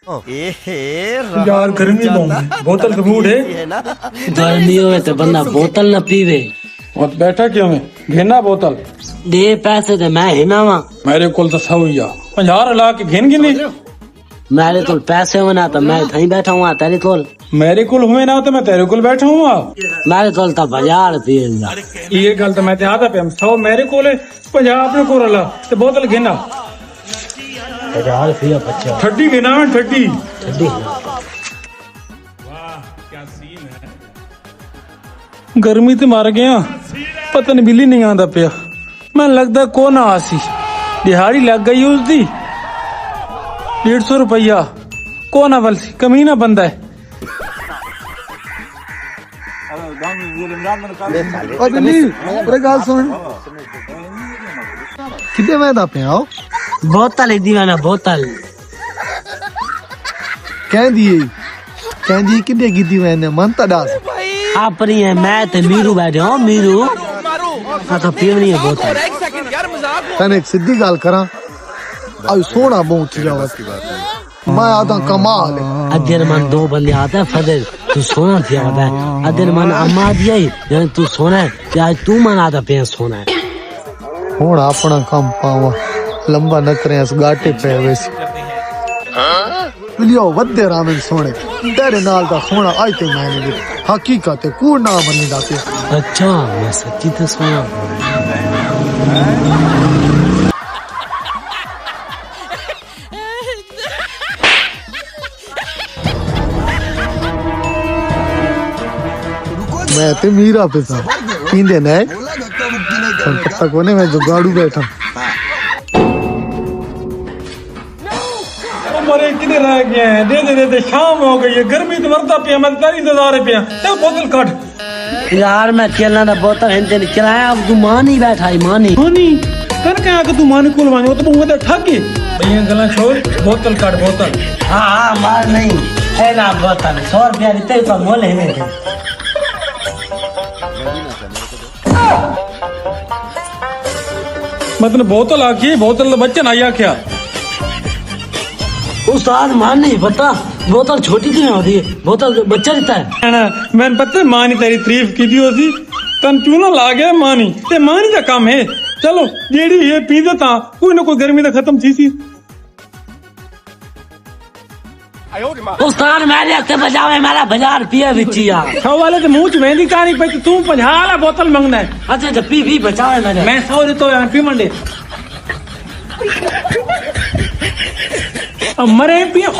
यार गर्मी बहुत बोतल तो बूढ़ है। गर्मी हो तो बंदा बोतल न पीवे। और बैठा क्यों है घेना बोतल दे पैसे ते मैं हिना वा मेरे कोल तो सौ ही 50 ला के घेन गिनी मेरे कोल पैसे होना तो मैं थई बैठा हुआ तेरे कोल मेरे कोल हुए ना तो मैं तेरे कोल बैठा हुआ मेरे कोल तो 1000 रुपये ये गल तो मैं आता पे 100 मेरे कोल 50 अपने कोल ला ते बोतल घेना 1000 रुपया बच्चा ठड्डी घेना मैं ठड्डी गर्मी ते मर गया पता नहीं बिल्ली नहीं आंदा पिया मैं लगता को ना आसी दिहाड़ी लग गई उसदी 150 रुपया को ना बलसी कमीना बंदा है कितने मैं पे आओ बोतल ही दीवाना बोतल कह दी कितने की मैंने मन तडास अपनी है मैं ते मीरू बैठे हो मीरू हाँ तो पीवनी है बोतल तने एक सीधी गल करा आज सोना बहुत जावत मैं आधा कमाल अदर मन 2 बंदे आते हैं फदर तू सोना थी आता है अदर मन अम्मा दिया ही यानी तू सोना है कि आज तू मन आता पे सोना है हुण अपना काम पावा लंबा न करे इस गाटे पे वैसे लियो वद्दे रामन सोने तेरे नाल दा सोना आज ते मैंने दी हकीकत है कूड़ ना बनी दा पे अच्छा मैं सच्ची तो सोना मैं ते मीरा पे था पींदे ने पता कोने मैं जुगाड़ू बैठा मरे किधर रह गए हैं दे शाम हो गई है गर्मी तो मरता पिया मैं तेरी इंतजार पिया ते बोतल काट यार मैं खेलना था बोतल हिंदे किराया अब तू मान ही बैठा ही मानी कर क्या कि तू मान कुल मानी वो तो मुंह में ठग गई भैया गला छोड़ बोतल काट बोतल हाँ मार नहीं है ना बोतल 100 रुपया देते तो मोल है मेरे मतलब बोतल आखी बोतल तो बच्चे नहीं आख्या उस्ताद मान नहीं पता बोतल छोटी क्यों होती है बोतल बच्चा देता है मैंने पता मानी तेरी तारीफ की थी उसी तन क्यों ना ला गया मानी ते मानी का काम है चलो जेड़ी ये पी देता कोई ना कोई गर्मी तो खत्म थी सी उस्ताद मेरे अक्ते बजावे मेरा 1000 रुपया बिचिया 100 वाले के मुंह च मेहंदी कहानी पे तू 50 वाला बोतल मंगना है अच्छा जब पी बचावे मेरे मैं 100 देता हूं यार पी मंडे अब मरे पियो